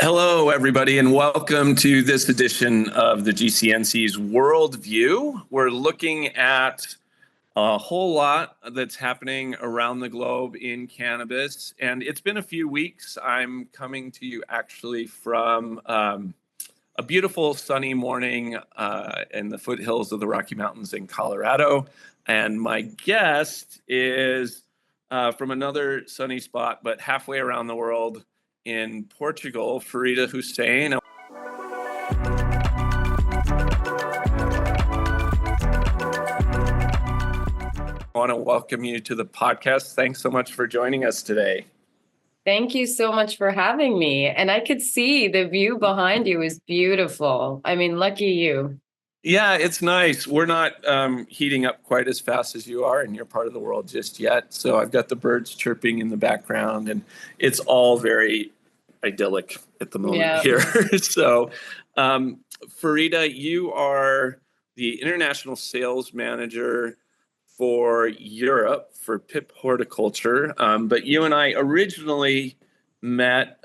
Hello, everybody, and welcome to this edition of the GCNC's Worldview. We're looking at a whole lot that's happening around the globe in cannabis, and it's been a few weeks. I'm coming to you actually from a beautiful sunny morning in the foothills of the Rocky Mountains in Colorado, and my guest is from another sunny spot, but halfway around the world in Portugal, Farida Hussain. I want to welcome you to the podcast. Thanks so much for joining us today. Thank you so much for having me. And I could see the view behind you is beautiful. I mean, lucky you. Yeah, it's nice. We're not heating up quite as fast as you are in your part of the world just yet. So I've got the birds chirping in the background, and it's all very idyllic at the moment here. So, Farida, you are the international sales manager for Europe for Pipp Horticulture, but you and I originally met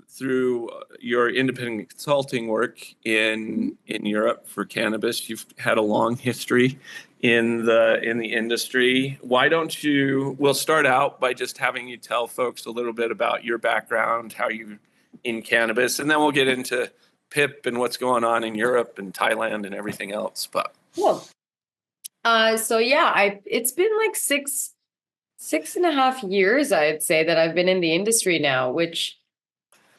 through your independent consulting work in Europe for cannabis. You've had a long history in the industry. Why don't you, we'll start out by just having you tell folks a little bit about your background, how you in cannabis, and then we'll get into Pipp and what's going on in Europe and Thailand and everything else. But cool. It's been like six and a half years, I'd say, that I've been in the industry now, which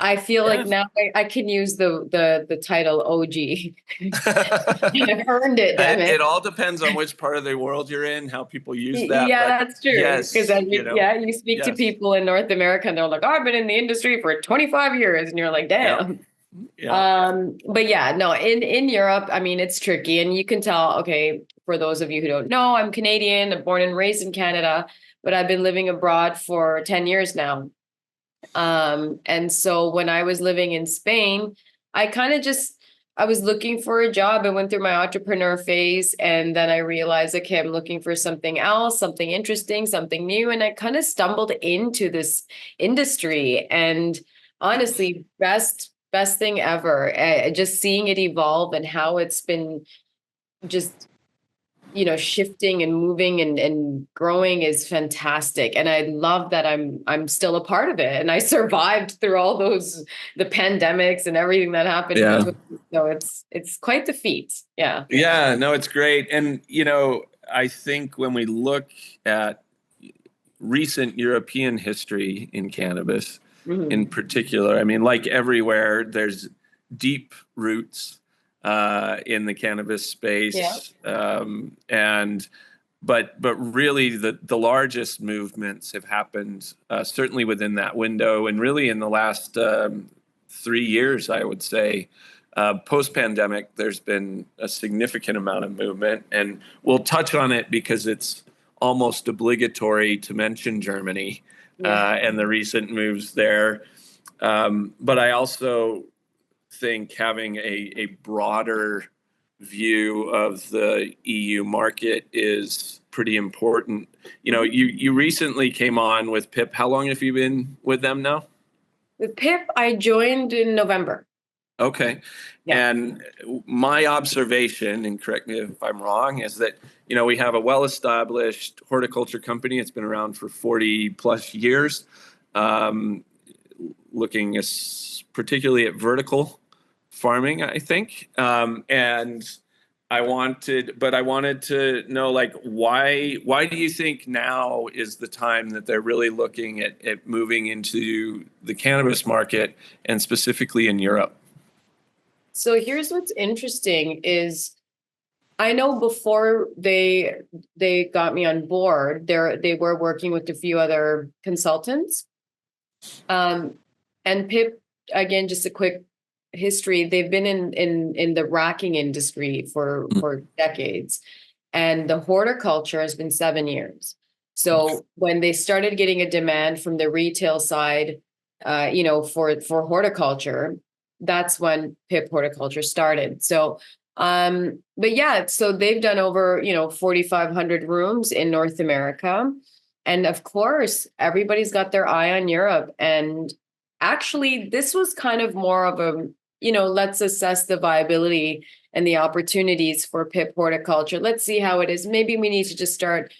I feel like now I can use the title OG. I've earned it, damn it. It all depends on which part of the world you're in, how people use that. Yeah, that's true. Yes, because you speak to people in North America and they're like, "Oh, I've been in the industry for 25 years," and you're like, "Damn." Yeah. But yeah, no, in Europe, I mean, it's tricky, and you can tell. Okay, for those of you who don't know, I'm Canadian. I'm born and raised in Canada, but I've been living abroad for 10 years now. And so when I was living in Spain, I was looking for a job. I went through my entrepreneur phase, and then I realized, okay, I'm looking for something else, something interesting, something new. And I kind of stumbled into this industry, and honestly, best thing ever. Just seeing it evolve and how it's been just shifting and moving and growing is fantastic. And I love that I'm still a part of it. And I survived through all the pandemics and everything that happened. Yeah. So it's quite the feat. Yeah. Yeah, no, it's great. And, I think when we look at recent European history in cannabis, in particular, I mean, like everywhere, there's deep roots in the cannabis space. Yeah. But really the largest movements have happened certainly within that window, and really in the last 3 years, I would say. Post-pandemic, there's been a significant amount of movement, and we'll touch on it because it's almost obligatory to mention Germany and the recent moves there. But I also think having a broader view of the EU market is pretty important. You recently came on with Pipp. How long have you been with them now? With Pipp, I joined in November. Okay. Yeah. And my observation, and correct me if I'm wrong, is that, we have a well-established horticulture company. It's been around for 40 plus years, looking particularly at vertical farming, I think. And I wanted to know, like, why do you think now is the time that they're really looking at moving into the cannabis market, and specifically in Europe? So here's what's interesting is I know before they got me on board, they were working with a few other consultants. And Pipp, again, just a quick history, they've been in the racking industry for decades, and the horticulture has been 7 years. So when they started getting a demand from the retail side, for horticulture, that's when Pipp Horticulture started. So, but yeah, so they've done over 4,500 rooms in North America, and of course, everybody's got their eye on Europe, and actually, this was kind of more of a, let's assess the viability and the opportunities for Pipp Horticulture. Let's see how it is. Maybe we need to just start,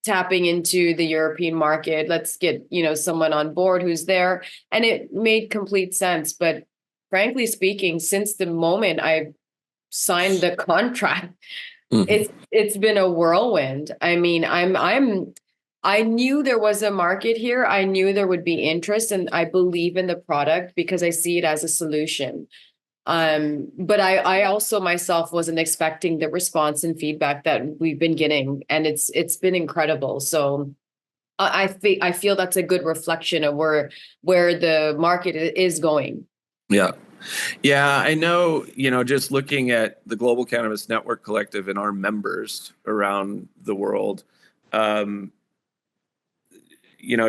tapping into the European market. Let's get, someone on board who's there. And it made complete sense. But frankly speaking, since the moment I signed the contract, it's been a whirlwind. I mean, I knew there was a market here. I knew there would be interest, and I believe in the product because I see it as a solution. But I also myself wasn't expecting the response and feedback that we've been getting, and it's been incredible. So I feel that's a good reflection of where the market is going. Yeah. Yeah, I know, just looking at the Global Cannabis Network Collective and our members around the world,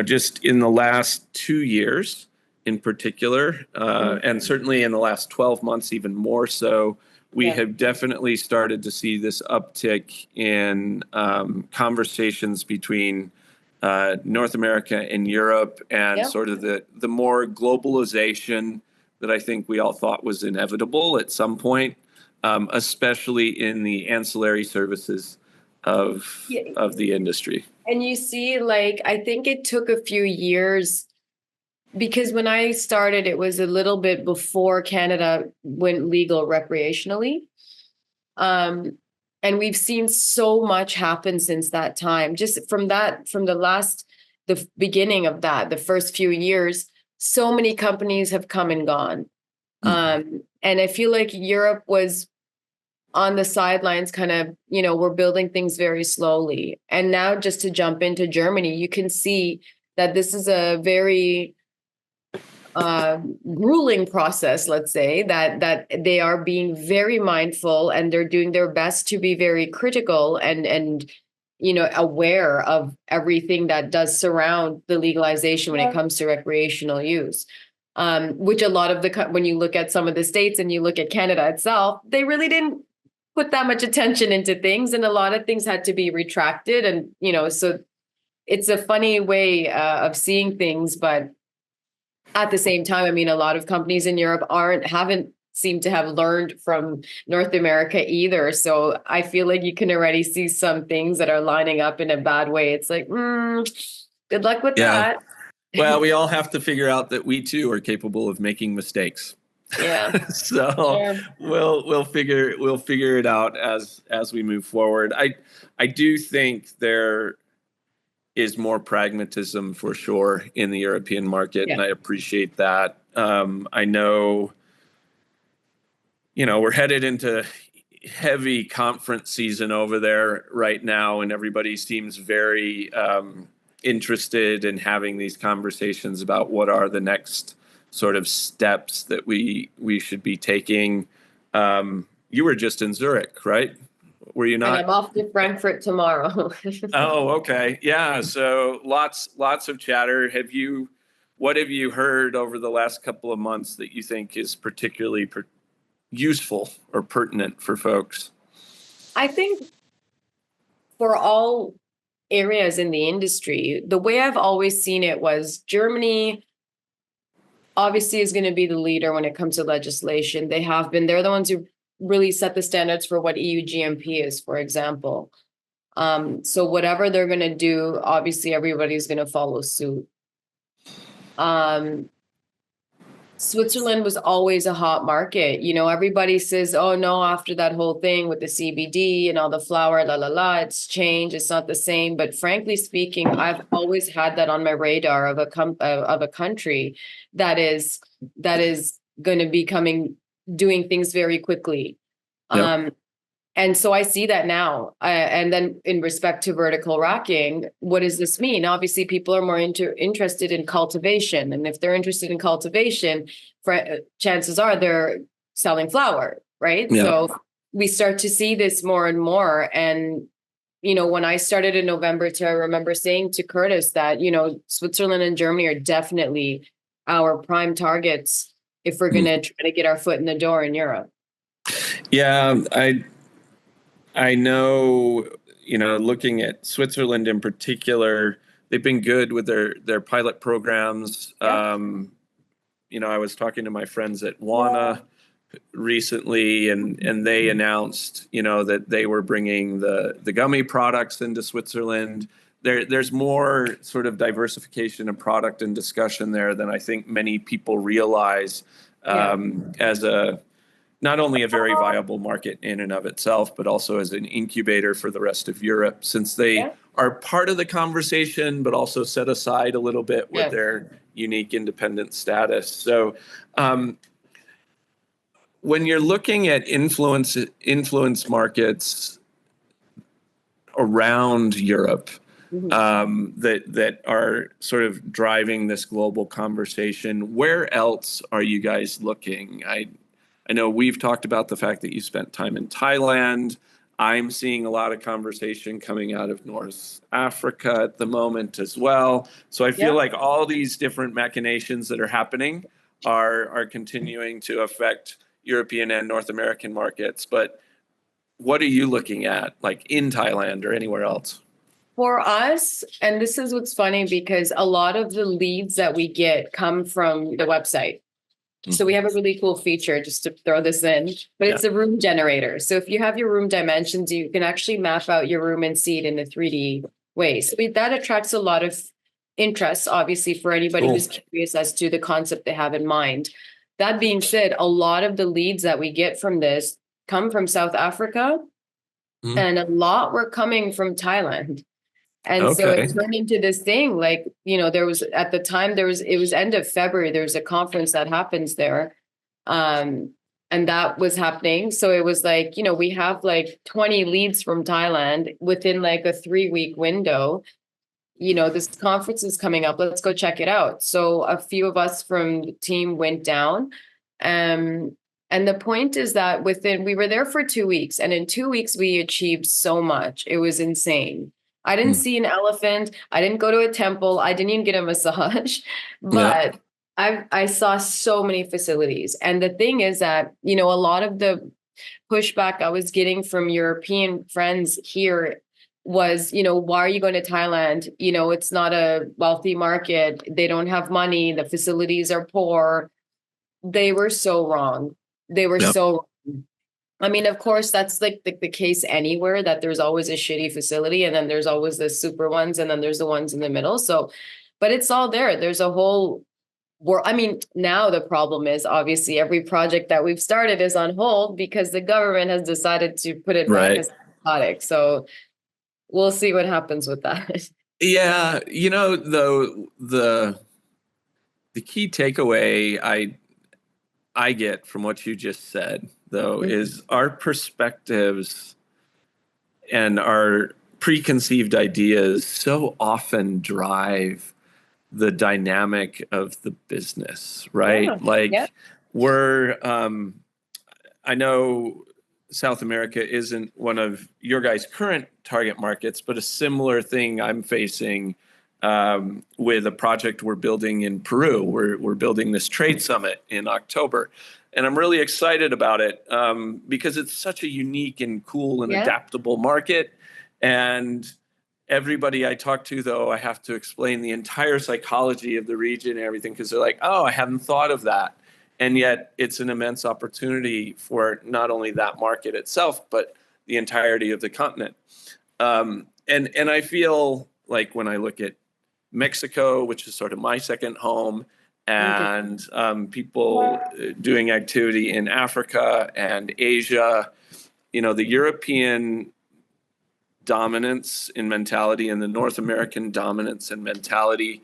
just in the last 2 years in particular, and certainly in the last 12 months, even more so, we have definitely started to see this uptick in conversations between North America and Europe, and sort of the more globalization that I think we all thought was inevitable at some point, especially in the ancillary services of the industry. And you see, I think it took a few years, because when I started, it was a little bit before Canada went legal recreationally. And we've seen so much happen since that time. Just from the beginning of that, the first few years, so many companies have come and gone. And I feel like Europe was on the sidelines, kind of, we're building things very slowly. And now just to jump into Germany, you can see that this is a very grueling process, let's say, that they are being very mindful, and they're doing their best to be very critical and aware of everything that does surround the legalization when it comes to recreational use. Which a lot of when you look at some of the states and you look at Canada itself, they really didn't put that much attention into things, and a lot of things had to be retracted. And, so it's a funny way of seeing things, but at the same time, I mean, a lot of companies in Europe haven't seemed to have learned from North America either. So I feel like you can already see some things that are lining up in a bad way. It's like, good luck with that. Well, we all have to figure out that we too are capable of making mistakes. Yeah. So we'll figure it out as we move forward. I do think there is more pragmatism for sure in the European market, and I appreciate that. I know, we're headed into heavy conference season over there right now, and everybody seems very interested in having these conversations about what are the next sort of steps that we should be taking. You were just in Zurich, right? Were you not? And I'm off to Frankfurt tomorrow. Oh, okay. Yeah. So lots of chatter. What have you heard over the last couple of months that you think is particularly useful or pertinent for folks? I think for all areas in the industry, the way I've always seen it was Germany obviously is going to be the leader when it comes to legislation. They're the ones who really set the standards for what EU GMP is, for example. So whatever they're going to do, obviously everybody's going to follow suit. Switzerland was always a hot market. Everybody says, oh no, after that whole thing with the CBD and all the flower, it's changed. It's not the same. But frankly speaking, I've always had that on my radar of a country that is going to be doing things very quickly. Yep. And so I see that now. And then in respect to vertical racking, what does this mean? Obviously, people are more interested in cultivation. And if they're interested in cultivation, chances are they're selling flower, right? Yeah. So we start to see this more and more. And, when I started in November, I remember saying to Curtis that, Switzerland and Germany are definitely our prime targets if we're going to try to get our foot in the door in Europe. Yeah, I know, looking at Switzerland in particular, they've been good with their pilot programs. I was talking to my friends at WANA recently, and they announced, that they were bringing the gummy products into Switzerland. There's more sort of diversification of product and discussion there than I think many people realize, as not only a very viable market in and of itself, but also as an incubator for the rest of Europe, since they are part of the conversation, but also set aside a little bit with their unique independent status. So when you're looking at influence markets around Europe, that are sort of driving this global conversation, where else are you guys looking? I know we've talked about the fact that you spent time in Thailand. I'm seeing a lot of conversation coming out of North Africa at the moment as well. So I feel like all these different machinations that are happening are continuing to affect European and North American markets. But what are you looking at, like in Thailand or anywhere else? For us, and this is what's funny, because a lot of the leads that we get come from the website. So we have a really cool feature, just to throw this in, but it's a room generator. So if you have your room dimensions, you can actually map out your room and see it in a 3D way. So that attracts a lot of interest, obviously, for anybody who's curious as to the concept they have in mind. That being said, a lot of the leads that we get from this come from South Africa, and a lot were coming from Thailand. And so it turned into this thing, like, there was, at the time, it was end of February, there was a conference that happens there. And that was happening. So it was like, we have like 20 leads from Thailand within like a 3-week window. This conference is coming up. Let's go check it out. So a few of us from the team went down. And the point is that we were there for 2 weeks, and in 2 weeks, we achieved so much. It was insane. I didn't see an elephant. I didn't go to a temple. I didn't even get a massage, but I saw so many facilities. And the thing is that, a lot of the pushback I was getting from European friends here was, why are you going to Thailand? It's not a wealthy market. They don't have money. The facilities are poor. They were so wrong. They were so wrong. I mean, of course, that's like the case anywhere, that there's always a shitty facility, and then there's always the super ones, and then there's the ones in the middle. So, but it's all there. There's a whole world. I mean, now the problem is, obviously, every project that we've started is on hold because the government has decided to put it back as exotic. So we'll see what happens with that. Yeah, the key takeaway I get from what you just said, though, is our perspectives and our preconceived ideas so often drive the dynamic of the business, right? I know South America isn't one of your guys' current target markets, but a similar thing I'm facing with a project we're building in Peru. We're building this trade summit in October, and I'm really excited about it because it's such a unique and cool and adaptable market. And everybody I talk to, though, I have to explain the entire psychology of the region and everything, because they're like, oh, I hadn't thought of that. And yet it's an immense opportunity for not only that market itself, but the entirety of the continent. And I feel like when I look at Mexico, which is sort of my second home, and people doing activity in Africa and Asia, the European dominance in mentality and the North American dominance in mentality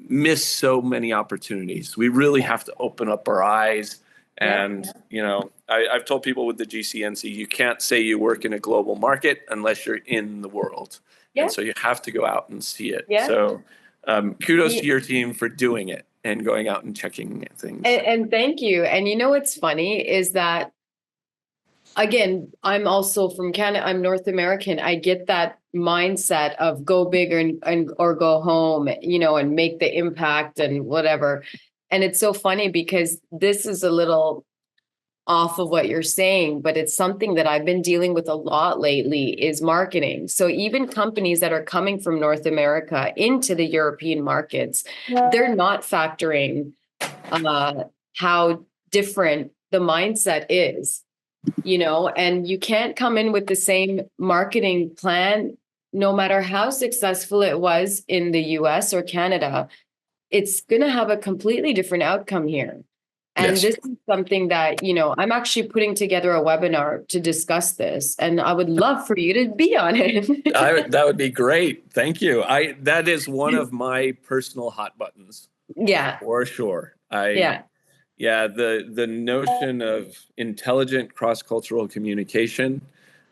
miss so many opportunities. We really have to open up our eyes. And, I've told people with the GCNC, you can't say you work in a global market unless you're in the world. And so you have to go out and see it. So kudos to your team for doing it and going out and checking things. And thank you. And what's funny is that, again, I'm also from Canada. I'm North American. I get that mindset of go big or go home, and make the impact and whatever. And it's so funny because this is a little off of what you're saying, but it's something that I've been dealing with a lot lately is marketing. So even companies that are coming from North America into the European markets, they're not factoring how different the mindset is, and you can't come in with the same marketing plan, no matter how successful it was in the US or Canada. It's going to have a completely different outcome here. And Yes. this is something that, I'm actually putting together a webinar to discuss this, and I would love for you to be on it. That would be great. Thank you. That is one of my personal hot buttons. Yeah. For sure. Yeah. Yeah, the notion of intelligent cross-cultural communication,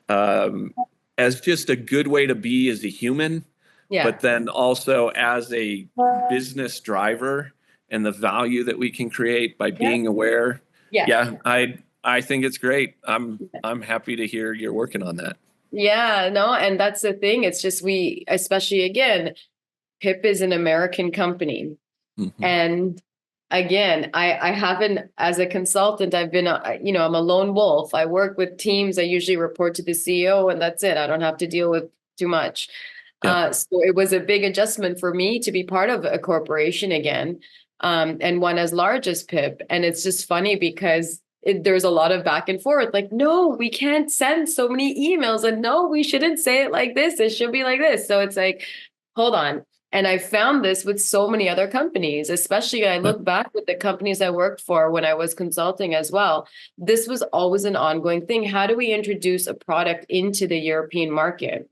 as just a good way to be as a human, Yeah. but then also as a business driver and the value that we can create by being aware. Yeah. Yeah, I think it's great. I'm happy to hear you're working on that. Yeah, no, and that's the thing. It's just especially again, Pipp is an American company. Mm-hmm. And again, I haven't, as a consultant, I've been, I'm a lone wolf. I work with teams. I usually report to the CEO, and that's it. I don't have to deal with too much. Yeah. So it was a big adjustment for me to be part of a corporation again, and one as large as Pipp. And it's just funny because there's a lot of back and forth. Like, no, we can't send so many emails, and no, we shouldn't say it like this. It should be like this. So it's like, hold on. And I found this with so many other companies, especially I look back with the companies I worked for when I was consulting as well. This was always an ongoing thing. How do we introduce a product into the European market?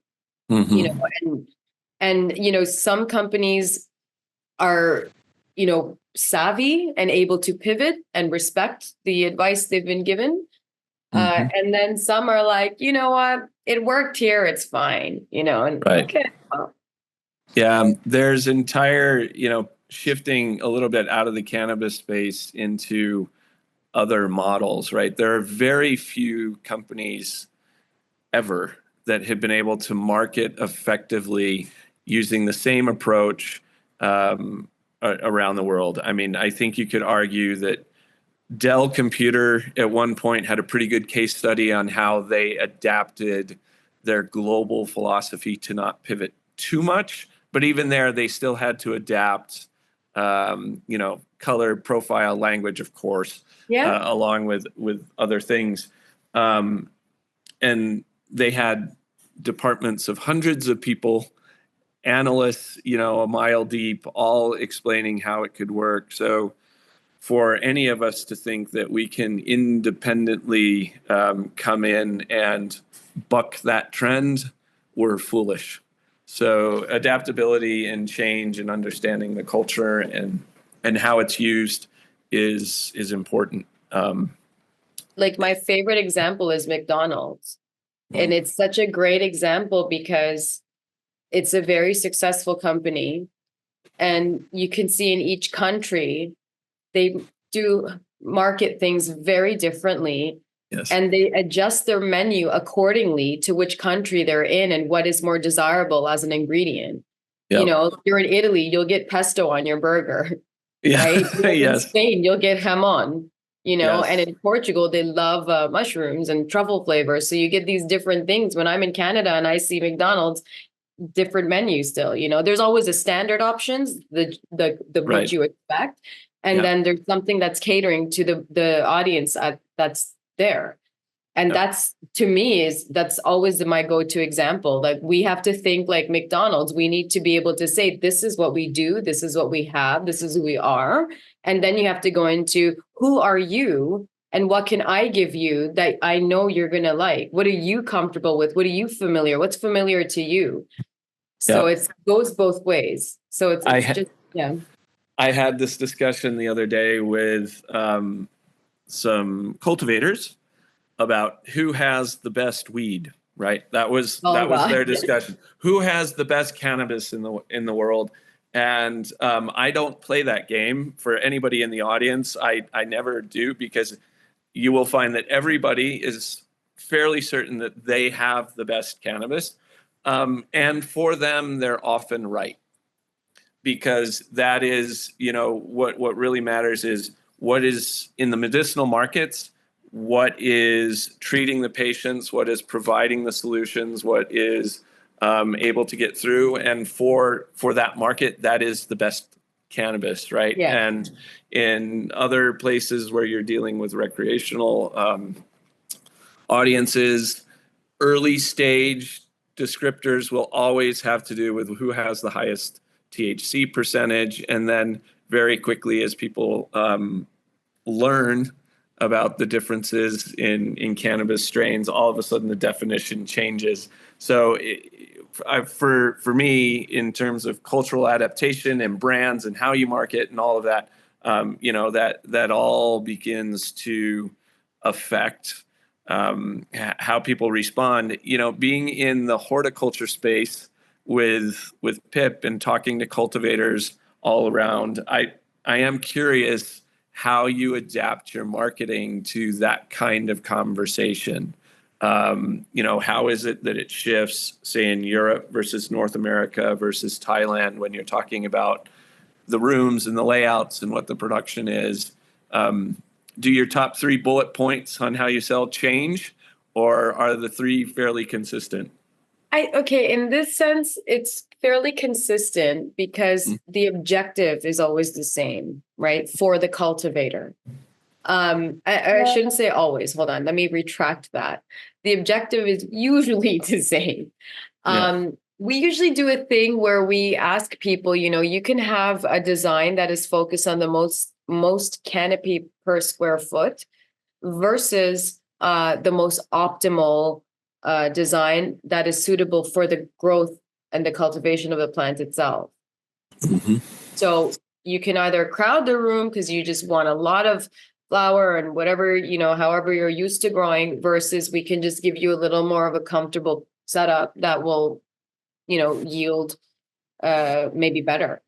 Mm-hmm. And some companies are, savvy and able to pivot and respect the advice they've been given. Mm-hmm. And then some are like, you know what, it worked here, it's fine, and Right. okay. Well, yeah, there's entire, shifting a little bit out of the cannabis space into other models, right? There are very few companies ever that have been able to market effectively using the same approach around the world. I mean, I think you could argue that Dell Computer at one point had a pretty good case study on how they adapted their global philosophy to not pivot too much. But even there, they still had to adapt, color, profile, language, of course, along with other things. And they had departments of hundreds of people, analysts, a mile deep, all explaining how it could work. So for any of us to think that we can independently come in and buck that trend, we're foolish. So adaptability and change and understanding the culture and how it's used is important. Like my favorite example is McDonald's. And it's such a great example because it's a very successful company. And you can see in each country, they do market things very differently. Yes. And they adjust their menu accordingly to which country they're in and what is more desirable as an ingredient. Yep. You're in Italy, you'll get pesto on your burger, Yeah. right? Yes. In Spain, you'll get jamon, Yes. and in Portugal, they love mushrooms and truffle flavors. So you get these different things. When I'm in Canada and I see McDonald's, different menus still, there's always a standard options, the Right. what you expect. And then there's something that's catering to the audience that's there. And that's, to me, that's always my go-to example. Like, we have to think like McDonald's. We need to be able to say, this is what we do, this is what we have, this is who we are. And then you have to go into, who are you and what can I give you that I know you're going to like? What are you comfortable with? What are you familiar? What's familiar to you? So it goes both ways. So it's just, yeah. I had this discussion the other day with some cultivators about who has the best weed, right? That was their discussion. Who has the best cannabis in the world? And I don't play that game for anybody in the audience. I never do, because you will find that everybody is fairly certain that they have the best cannabis. And for them, they're often right, because that is, what really matters is what is in the medicinal markets, what is treating the patients, what is providing the solutions, what is able to get through. And for that market, that is the best cannabis, right? Yeah. And in other places where you're dealing with recreational audiences, early stage descriptors will always have to do with who has the highest THC percentage. And then very quickly, as people learn about the differences in cannabis strains, all of a sudden the definition changes. So for me, in terms of cultural adaptation and brands and how you market and all of that, that all begins to affect how people respond. Being in the horticulture space with Pipp and talking to cultivators all around, I am curious how you adapt your marketing to that kind of conversation. How is it that it shifts, say, in Europe versus North America versus Thailand when you're talking about the rooms and the layouts and what the production is? Do your top 3 bullet points on how you sell change, or are the 3 fairly consistent? In this sense, it's fairly consistent because the objective is always the same, right? For the cultivator. I shouldn't say always. Hold on. Let me retract that. The objective is usually the same. We usually do a thing where we ask people, you can have a design that is focused on the most canopy per square foot versus the most optimal design that is suitable for the growth and the cultivation of the plant itself. So you can either crowd the room because you just want a lot of flower and whatever, however you're used to growing, versus we can just give you a little more of a comfortable setup that will, yield maybe better.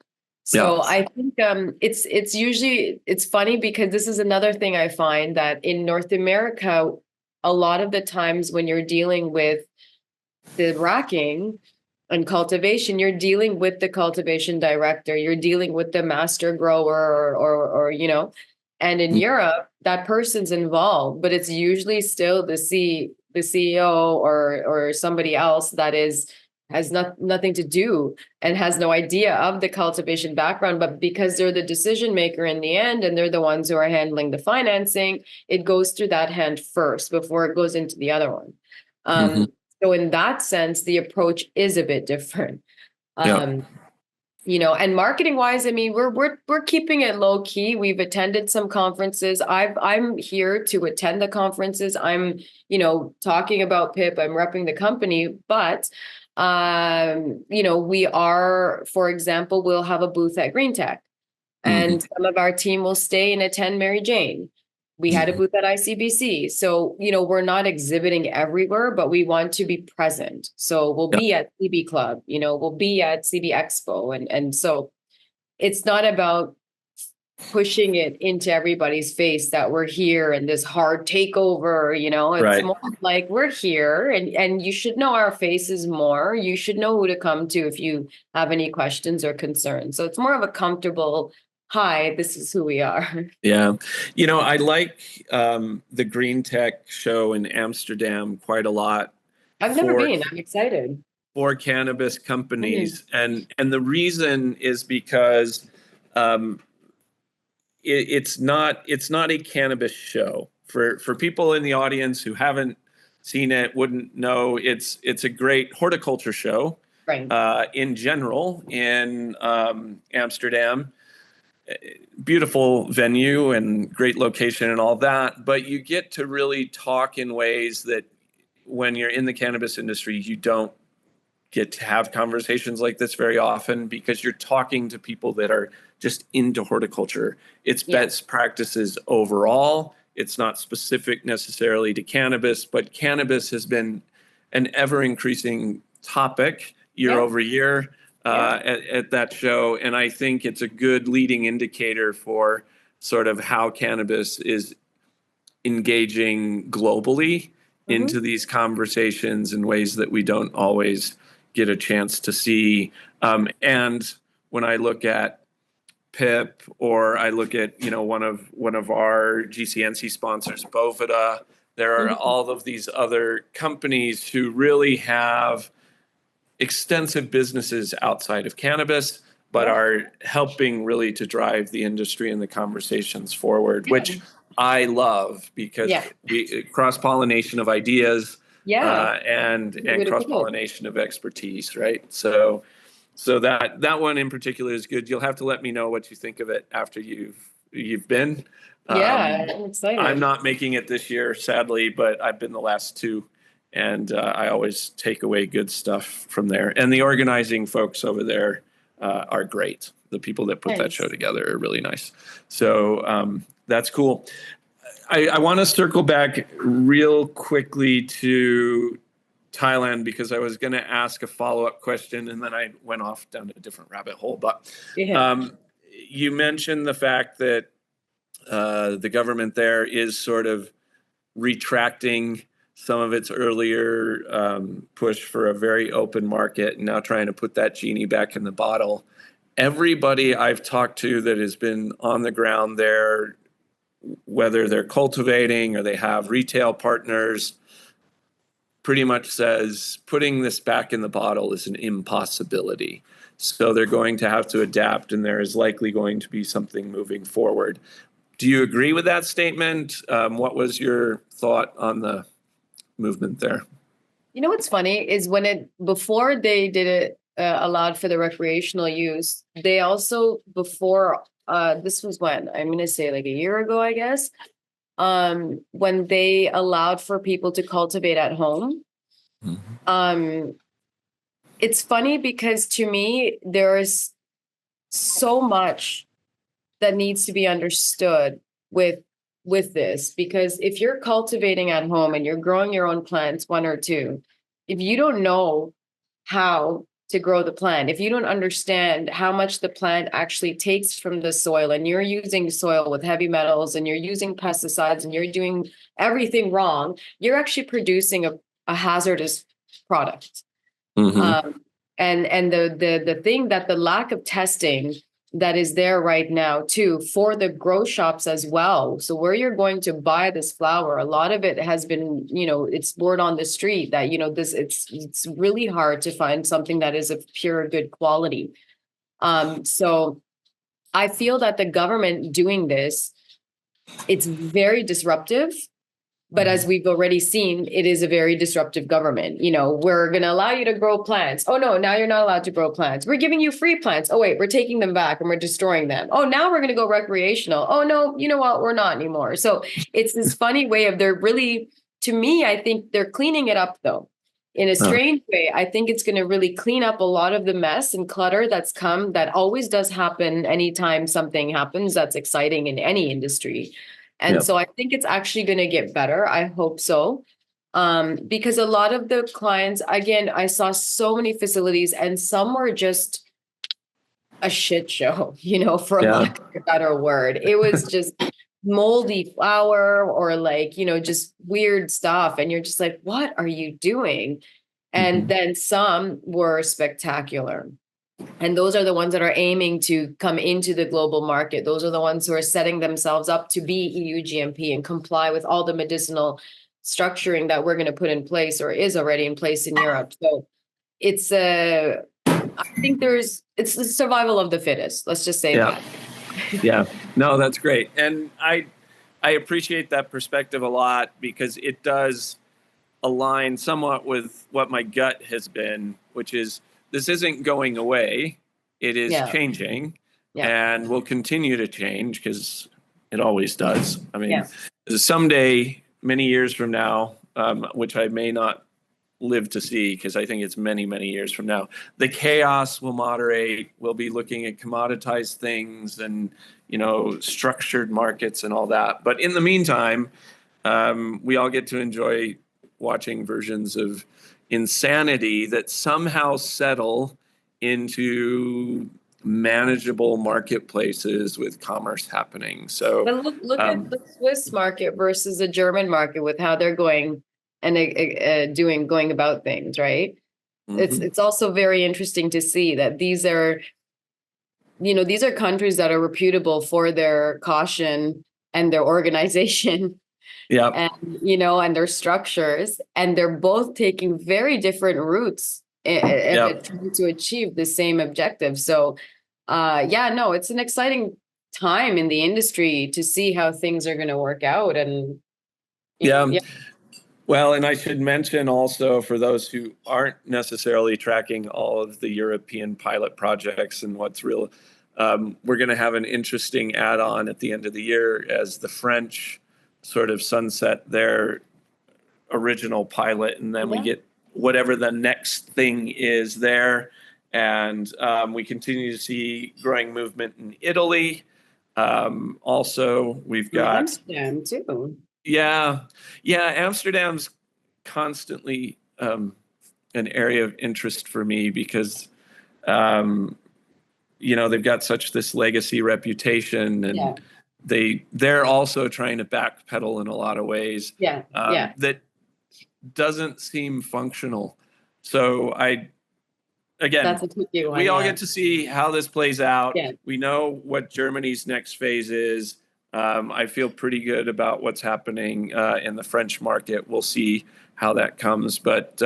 So I think it's funny because this is another thing I find that in North America, a lot of the times when you're dealing with the racking and cultivation, you're dealing with the cultivation director, you're dealing with the master grower or and in Europe, that person's involved, but it's usually still the CEO or somebody else that has nothing to do and has no idea of the cultivation background, but because they're the decision maker in the end and they're the ones who are handling the financing, it goes through that hand first before it goes into the other one. So in that sense, the approach is a bit different. And marketing wise, I mean, we're keeping it low key. We've attended some conferences. I'm here to attend the conferences. I'm, talking about Pipp. I'm repping the company, but we are, for example, we'll have a booth at Green Tech, and some of our team will stay and attend Mary Jane. We had a booth at ICBC. So, we're not exhibiting everywhere, but we want to be present. So we'll be at CB Club, we'll be at CB Expo. And so it's not about pushing it into everybody's face that we're here and this hard takeover, it's more like we're here and you should know our faces more. You should know who to come to if you have any questions or concerns. So it's more of a comfortable, hi, this is who we are. Yeah. I like the Green Tech show in Amsterdam quite a lot. I've never been. I'm excited. For cannabis companies. And the reason is because it's not a cannabis show. For people in the audience who haven't seen it, wouldn't know, it's a great horticulture show in general in Amsterdam. Beautiful venue and great location and all that, but you get to really talk in ways that when you're in the cannabis industry, you don't get to have conversations like this very often because you're talking to people that are just into horticulture. It's best practices overall. It's not specific necessarily to cannabis, but cannabis has been an ever increasing topic year over year. At that show. And I think it's a good leading indicator for sort of how cannabis is engaging globally into these conversations in ways that we don't always get a chance to see. And when I look at Pipp or I look at, one of our GCNC sponsors, Bovida, there are all of these other companies who really have extensive businesses outside of cannabis, but are helping really to drive the industry and the conversations forward, which I love because we cross-pollination of ideas and cross-pollination of expertise, right? So that one in particular is good. You'll have to let me know what you think of it after you've been. I'm excited. I'm not making it this year, sadly, but I've been the last two, and I always take away good stuff from there. And the organizing folks over there are great. The people that put that show together are really nice. So that's cool. I want to circle back real quickly to Thailand because I was going to ask a follow-up question and then I went off down a different rabbit hole. But you mentioned the fact that the government there is sort of retracting some of its earlier push for a very open market and now trying to put that genie back in the bottle. Everybody I've talked to that has been on the ground there, whether they're cultivating or they have retail partners, pretty much says putting this back in the bottle is an impossibility. So they're going to have to adapt, and there is likely going to be something moving forward. Do you agree with that statement? What was your thought on the movement there? You know what's funny is before they did it allowed for the recreational use, they also this was when I'm going to say like a year ago, I guess, when they allowed for people to cultivate at home. It's funny because to me, there's so much that needs to be understood with this, because if you're cultivating at home and you're growing your own plants, one or two, if you don't know how to grow the plant, if you don't understand how much the plant actually takes from the soil, and you're using soil with heavy metals and you're using pesticides and you're doing everything wrong, you're actually producing a hazardous product. And the thing that the lack of testing that is there right now too for the grow shops as well. So where you're going to buy this flower, a lot of it has been, it's word on the street that, it's really hard to find something that is of pure good quality. So I feel that the government doing this, it's very disruptive. But as we've already seen, it is a very disruptive government. We're going to allow you to grow plants. Oh, no, now you're not allowed to grow plants. We're giving you free plants. Oh, wait, we're taking them back and we're destroying them. Oh, now we're going to go recreational. Oh, no, you know what? We're not anymore. So it's this funny way of to me, I think they're cleaning it up, though. In a strange way, I think it's going to really clean up a lot of the mess and clutter that always does happen anytime something happens that's exciting in any industry. And so I think it's actually going to get better. I hope so. Because a lot of the clients, again, I saw so many facilities and some were just a shit show, for lack of a better word. It was just moldy flour or just weird stuff. And you're just like, what are you doing? And then some were spectacular. And those are the ones that are aiming to come into the global market. Those are the ones who are setting themselves up to be EU GMP and comply with all the medicinal structuring that we're going to put in place or is already in place in Europe. So I think it's the survival of the fittest. Let's just say that. Yeah, no, that's great. And I appreciate that perspective a lot because it does align somewhat with what my gut has been, which is this isn't going away. It is changing and will continue to change because it always does. I mean, someday, many years from now, which I may not live to see because I think it's many, many years from now, the chaos will moderate. We'll be looking at commoditized things and, structured markets and all that. But in the meantime, we all get to enjoy watching versions of insanity that somehow settle into manageable marketplaces with commerce happening. So but look at the Swiss market versus the German market with how they're going and going about things, right? It's also very interesting to see that these are countries that are reputable for their caution and their organization. And their structures, and they're both taking very different routes and trying to achieve the same objective. So Yeah, no, it's an exciting time in the industry to see how things are going to work out. And, Yeah. yeah. Well, and I should mention also for those who aren't necessarily tracking all of the European pilot projects and what's real, we're going to have an interesting add-on at the end of the year as the French sort of sunset their original pilot, and then we Yeah. get whatever the next thing is there. And we continue to see growing movement in Italy. Also, we've And got, Amsterdam too. yeah, Amsterdam's constantly an area of interest for me because, um, they've got such this legacy reputation, Yeah. and they're also trying to backpedal in a lot of ways Yeah. Yeah. that doesn't seem functional. So again, That's a tricky we one. all Yeah. get to see how this plays out. Yeah. We know what Germany's next phase is. I feel pretty good about what's happening in the French market. We'll see how that comes, but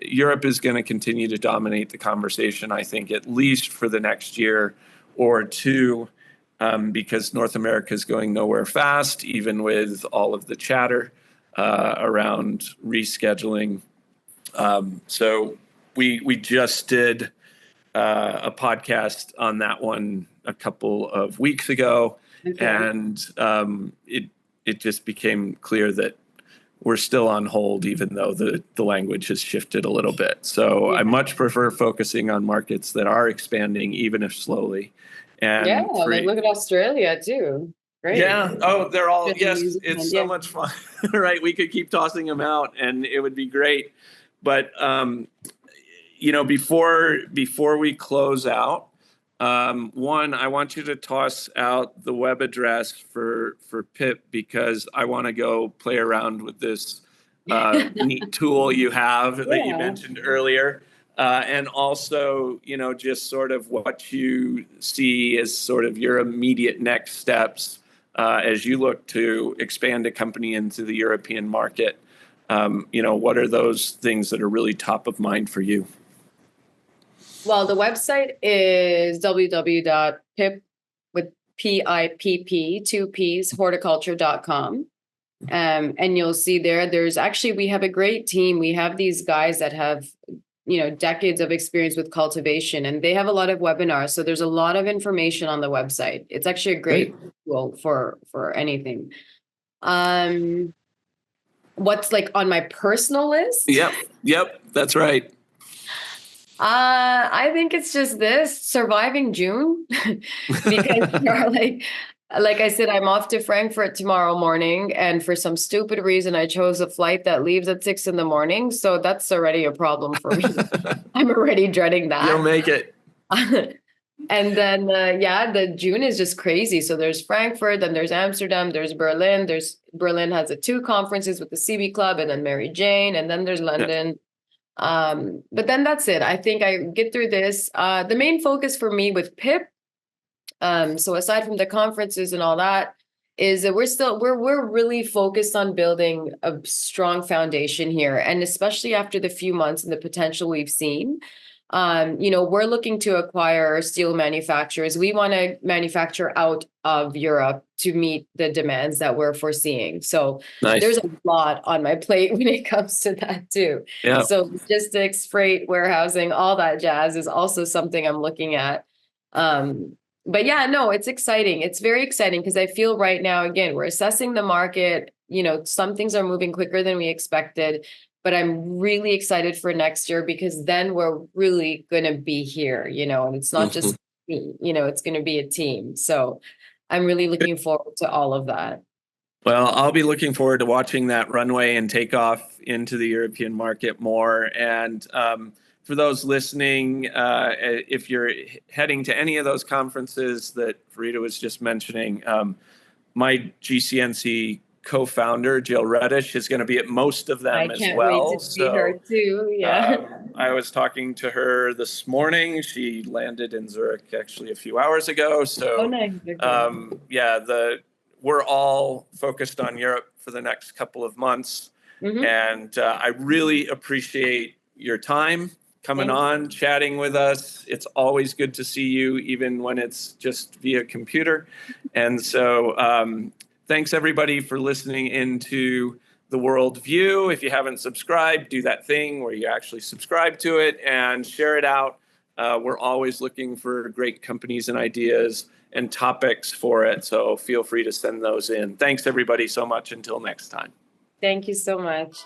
Europe is going to continue to dominate the conversation, I think, at least for the next year or two, because North America is going nowhere fast, even with all of the chatter around rescheduling. So we just did a podcast on that one a couple of weeks ago, Okay. and it just became clear that we're still on hold, even though the language has shifted a little bit. So Yeah. I much prefer focusing on markets that are expanding, even if slowly. Yeah. And Like look at Australia too. Great. yeah, oh, they're all, Australia, New yes, it's Zealand, so yeah. much fun, right? We could keep tossing them out, and it would be great. But before we close out, one, I want you to toss out the web address for Pipp, because I want to go play around with this neat tool you have that you Yeah. mentioned earlier. And also, just sort of what you see as sort of your immediate next steps as you look to expand a company into the European market. What are those things that are really top of mind for you? Well, the website is www.pipp with PIPP, two P's, horticulture.com. And you'll see we have a great team. We have these guys that have, decades of experience with cultivation, and they have a lot of webinars. So there's a lot of information on the website. It's actually a great tool for anything. What's like on my personal list? Yep, that's right. I think it's just this surviving June because like I said, I'm off to Frankfurt tomorrow morning, and for some stupid reason, I chose a flight that leaves at 6 a.m. So that's already a problem for me. I'm already dreading that. You'll make it. And then, the June is just crazy. So there's Frankfurt, then there's Amsterdam, there's Berlin. Berlin has the 2 conferences with the CB Club, and then Mary Jane, and then there's London. But then that's it. I think I get through this. The main focus for me with Pipp, so aside from the conferences and all that, is that we're really focused on building a strong foundation here, and especially after the few months and the potential we've seen. We're looking to acquire steel manufacturers. We want to manufacture out of Europe to meet the demands that we're foreseeing. So Nice. There's a lot on my plate when it comes to that too. Yeah. So logistics, freight, warehousing, all that jazz is also something I'm looking at. But yeah, no, it's exciting. It's very exciting because I feel right now, again, we're assessing the market. Some things are moving quicker than we expected. But I'm really excited for next year because then we're really going to be here, and it's not just me, it's going to be a team. So I'm really looking forward to all of that. Well, I'll be looking forward to watching that runway and take off into the European market more. And for those listening, if you're heading to any of those conferences that Farida was just mentioning, my GCNC co-founder Jill Reddish is going to be at most of them as well. I can't wait to see her too. Yeah. I was talking to her this morning. She landed in Zurich actually a few hours ago. So, nice. we're all focused on Europe for the next couple of months, and I really appreciate your time coming Thank on, chatting with us. It's always good to see you, even when it's just via computer. And so thanks everybody for listening into The World View. If you haven't subscribed, do that thing where you actually subscribe to it and share it out. We're always looking for great companies and ideas and topics for it. So feel free to send those in. Thanks everybody so much. Until next time. you so much.